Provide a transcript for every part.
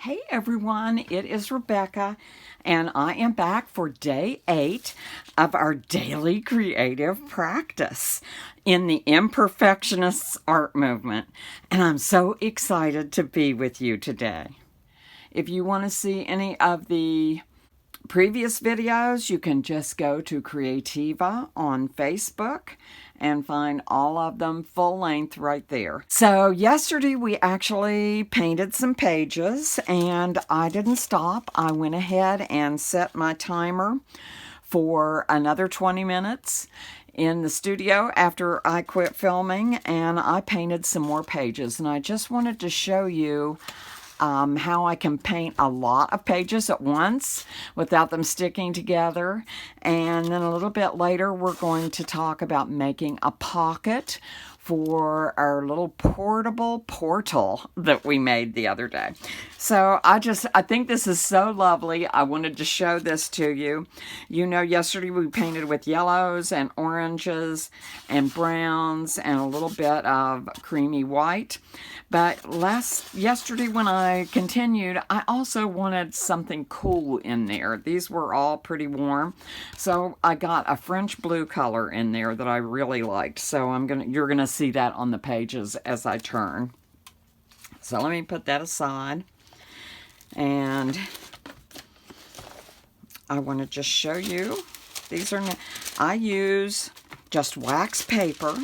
Hey everyone, it is Rebecca, and I am back for day 8 of our daily creative practice in the imperfectionist's art movement, and I'm so excited to be with you today. If you want to see any of the previous videos, you can just go to Creativa on Facebook and find all of them full length right there. So yesterday we actually painted some pages, and I didn't stop. I went ahead and set my timer for another 20 minutes in the studio after I quit filming, and I painted some more pages. And I just wanted to show you how I can paint a lot of pages at once without them sticking together. And then a little bit later, we're going to talk about making a pocket for our little portable portal that we made the other day. So I think this is so lovely. I wanted to show this to you. You know, yesterday we painted with yellows and oranges and browns and a little bit of creamy white. But yesterday when I continued, I also wanted something cool in there. These were all pretty warm. So I got a French blue color in there that I really liked. So you're gonna see that on the pages as I turn. So let me put that aside. And I want to just show you. I use just wax paper,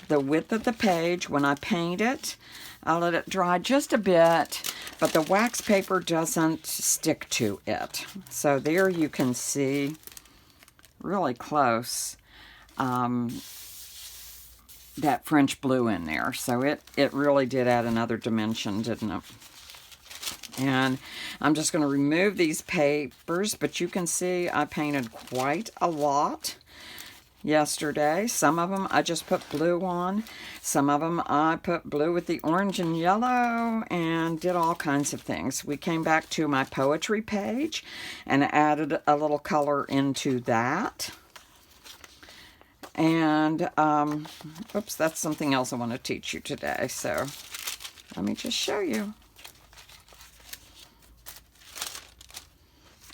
the width of the page. When I paint it, I let it dry just a bit, but the wax paper doesn't stick to it. So there you can see really close that French blue in there. So it really did add another dimension, didn't it? And I'm just going to remove these papers, but you can see I painted quite a lot yesterday. Some of them I just put blue on. Some of them I put blue with the orange and yellow and did all kinds of things. We came back to my poetry page and added a little color into that. And, oops, that's something else I want to teach you today. So let me just show you.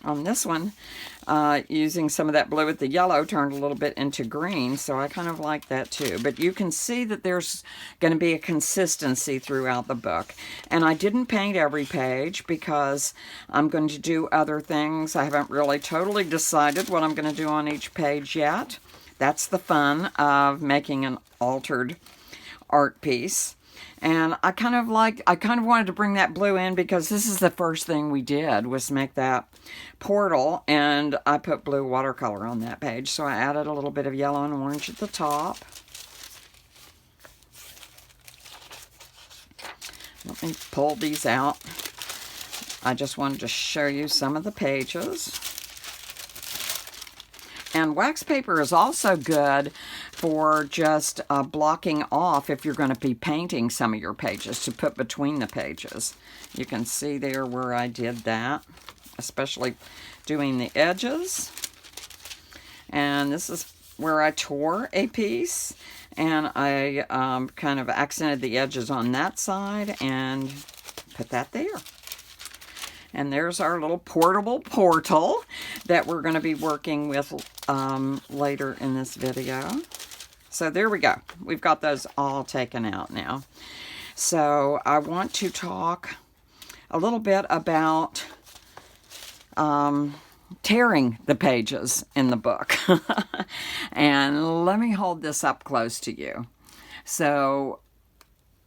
On this one, using some of that blue with the yellow turned a little bit into green, so I kind of like that too. But you can see that there's going to be a consistency throughout the book. And I didn't paint every page because I'm going to do other things. I haven't really totally decided what I'm going to do on each page yet. That's the fun of making an altered art piece. And I kind of wanted to bring that blue in because this is the first thing we did was make that portal, and I put blue watercolor on that page. So I added a little bit of yellow and orange at the top. Let me pull these out. I just wanted to show you some of the pages. And wax paper is also good for just blocking off if you're going to be painting some of your pages to put between the pages. You can see there where I did that, especially doing the edges. And this is where I tore a piece, and I kind of accented the edges on that side and put that there. And there's our little portable portal that we're going to be working with later in this video. So there we go. We've got those all taken out now. So I want to talk a little bit about tearing the pages in the book. And let me hold this up close to you. So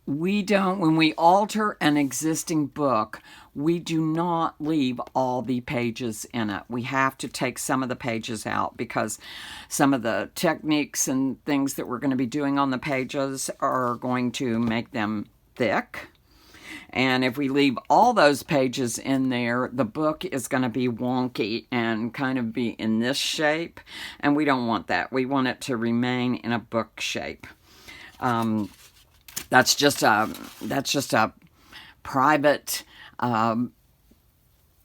when we alter an existing book, we do not leave all the pages in it. We have to take some of the pages out because some of the techniques and things that we're going to be doing on the pages are going to make them thick. And if we leave all those pages in there, the book is going to be wonky and kind of be in this shape. And we don't want that. We want it to remain in a book shape. That's just a private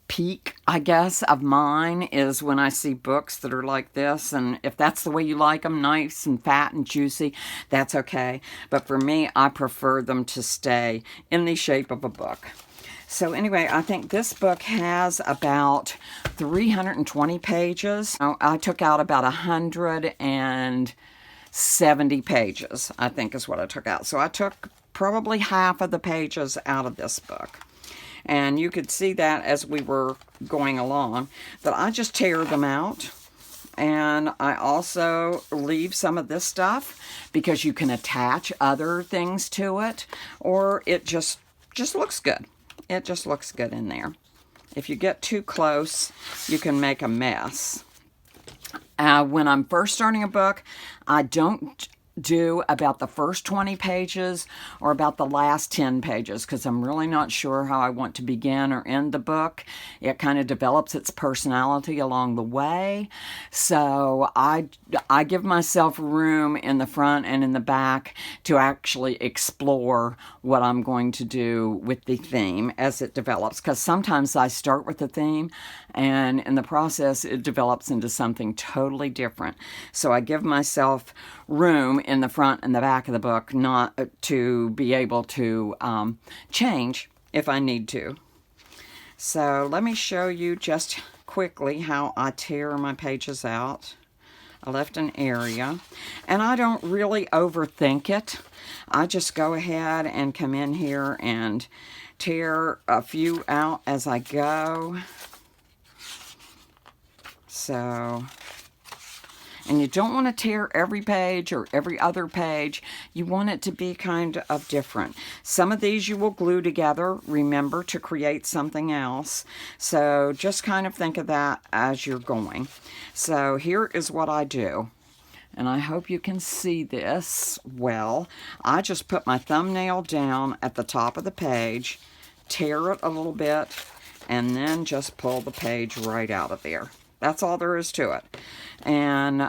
peak, I guess, of mine is when I see books that are like this. And if that's the way you like them, nice and fat and juicy, that's okay. But for me, I prefer them to stay in the shape of a book. So anyway, I think this book has about 320 pages. I took out about 170 pages, I think is what I took out. So I took probably half of the pages out of this book. And you could see that as we were going along, that I just tear them out. And I also leave some of this stuff because you can attach other things to it, or it just looks good. It just looks good in there. If you get too close, you can make a mess. When I'm first starting a book, I don't do about the first 20 pages or about the last 10 pages because I'm really not sure how I want to begin or end the book. It kind of develops its personality along the way. So I give myself room in the front and in the back to actually explore what I'm going to do with the theme as it develops, because sometimes I start with the theme and in the process it develops into something totally different. So I give myself room in the front and the back of the book not to be able to change if I need to. So let me show you just quickly how I tear my pages out. I left an area, and I don't really overthink it. I just go ahead and come in here and tear a few out as I go. So, and you don't want to tear every page or every other page. You want it to be kind of different. Some of these you will glue together, remember, to create something else. So just kind of think of that as you're going. So here is what I do. And I hope you can see this well. I just put my thumbnail down at the top of the page, tear it a little bit, and then just pull the page right out of there. That's all there is to it. And,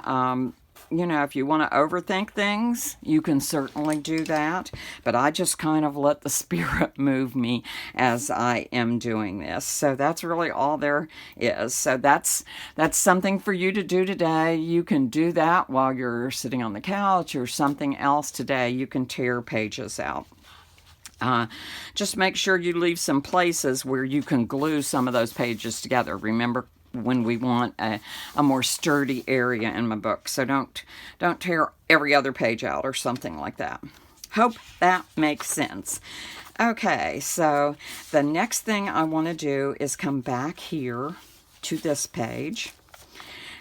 you know, if you want to overthink things, you can certainly do that. But I just kind of let the spirit move me as I am doing this. So that's really all there is. So that's something for you to do today. You can do that while you're sitting on the couch or something else today. You can tear pages out. Just make sure you leave some places where you can glue some of those pages together. Remember, when we want a more sturdy area in my book. So don't tear every other page out or something like that. Hope that makes sense. Okay, so the next thing I want to do is come back here to this page.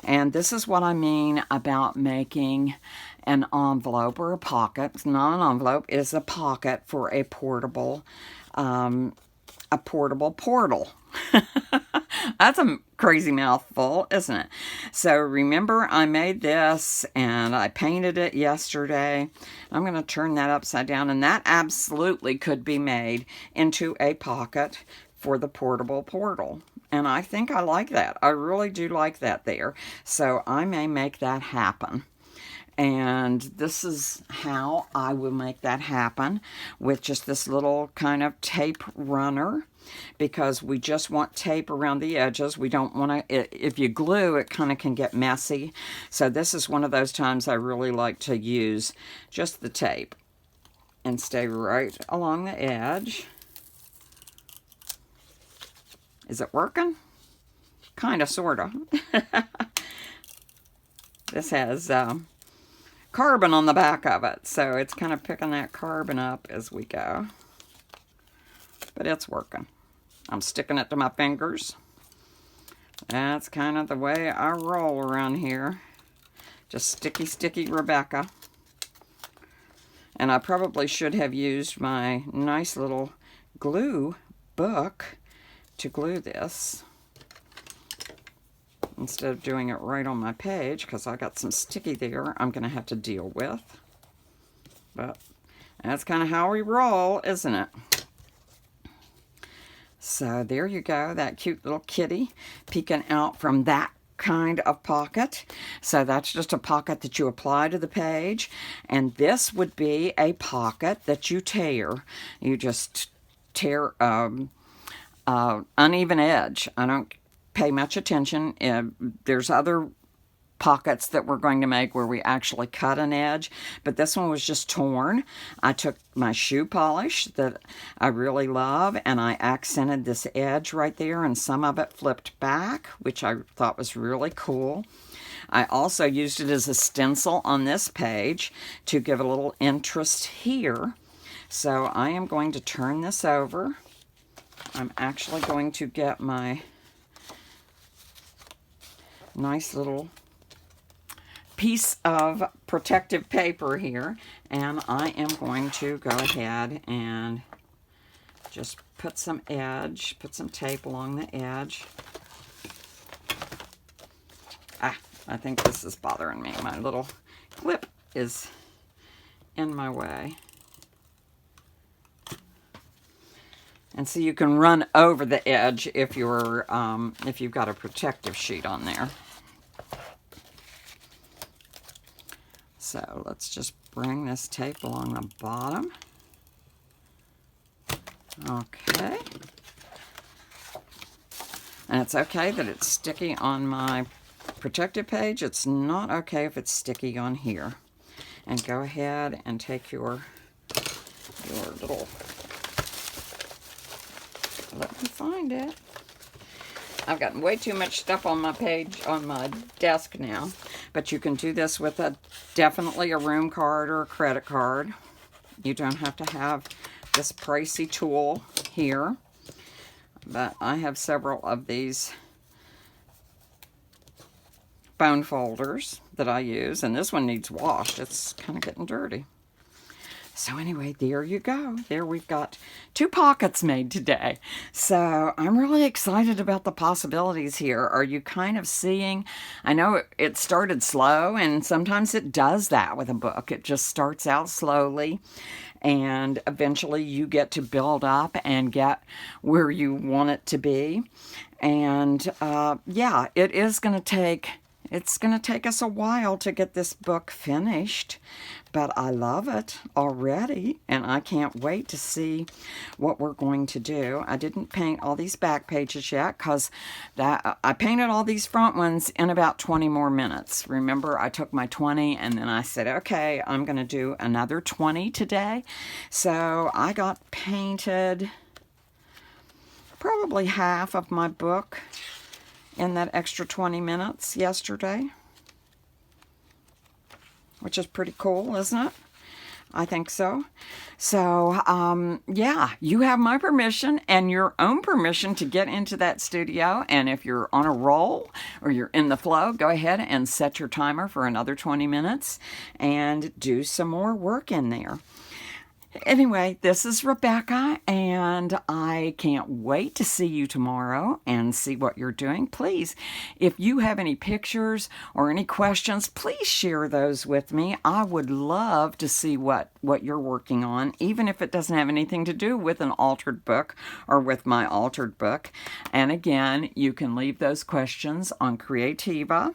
And this is what I mean about making an envelope or a pocket. It's not an envelope, it is a pocket for a portable portal. That's a crazy mouthful, isn't it? So remember, I made this and I painted it yesterday. I'm going to turn that upside down, and that absolutely could be made into a pocket for the portable portal. And I think I like that. I really do like that there. So I may make that happen. And this is how I will make that happen, with just this little kind of tape runner, because we just want tape around the edges. We don't want to, if you glue, it kind of can get messy. So this is one of those times I really like to use just the tape and stay right along the edge. Is it working? Kind of, sort of. This has carbon on the back of it, so it's kind of picking that carbon up as we go. But it's working. I'm sticking it to my fingers. That's kind of the way I roll around here. Just sticky, sticky Rebecca. And I probably should have used my nice little glue book to glue this, instead of doing it right on my page, because I got some sticky there I'm going to have to deal with. But that's kind of how we roll, isn't it? So there you go, that cute little kitty peeking out from that kind of pocket. So that's just a pocket that you apply to the page. And this would be a pocket that you tear. You just tear uneven edge. I don't pay much attention. There's other pockets that we're going to make where we actually cut an edge, but this one was just torn. I took my shoe polish that I really love, and I accented this edge right there, and some of it flipped back, which I thought was really cool. I also used it as a stencil on this page to give a little interest here. So I am going to turn this over. I'm actually going to get my nice little piece of protective paper here, and I am going to go ahead and just put some tape along the edge. I think this is bothering me. My little clip is in my way. And so you can run over the edge if you're if you've got a protective sheet on there. So let's just bring this tape along the bottom. Okay. And it's okay that it's sticky on my protective page. It's not okay if it's sticky on here. And go ahead and take your little, let me find it. I've got way too much stuff on my page, on my desk now. But you can do this with definitely a room card or a credit card. You don't have to have this pricey tool here. But I have several of these bone folders that I use, and this one needs washed. It's kind of getting dirty. So anyway, there you go. There we've got 2 pockets made today. So I'm really excited about the possibilities here. Are you kind of seeing? I know it started slow, and sometimes it does that with a book. It just starts out slowly, and eventually you get to build up and get where you want it to be. And yeah, it's going to take us a while to get this book finished, but I love it already, and I can't wait to see what we're going to do. I didn't paint all these back pages yet because I painted all these front ones in about 20 more minutes. Remember, I took my 20 and then I said, okay, I'm going to do another 20 today. So I got painted probably half of my book in that extra 20 minutes yesterday, which is pretty cool, isn't it? I think so. So, yeah, you have my permission and your own permission to get into that studio. And if you're on a roll or you're in the flow, go ahead and set your timer for another 20 minutes and do some more work in there. Anyway, this is Rebecca, and I can't wait to see you tomorrow and see what you're doing. Please, if you have any pictures or any questions, please share those with me. I would love to see what you're working on, even if it doesn't have anything to do with an altered book or with my altered book. And again, you can leave those questions on Creativa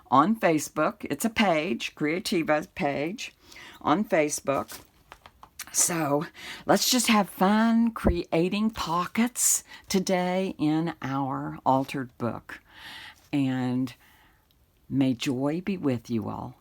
on Facebook. It's a page, Creativa's page on Facebook. So let's just have fun creating pockets today in our altered book. And may joy be with you all.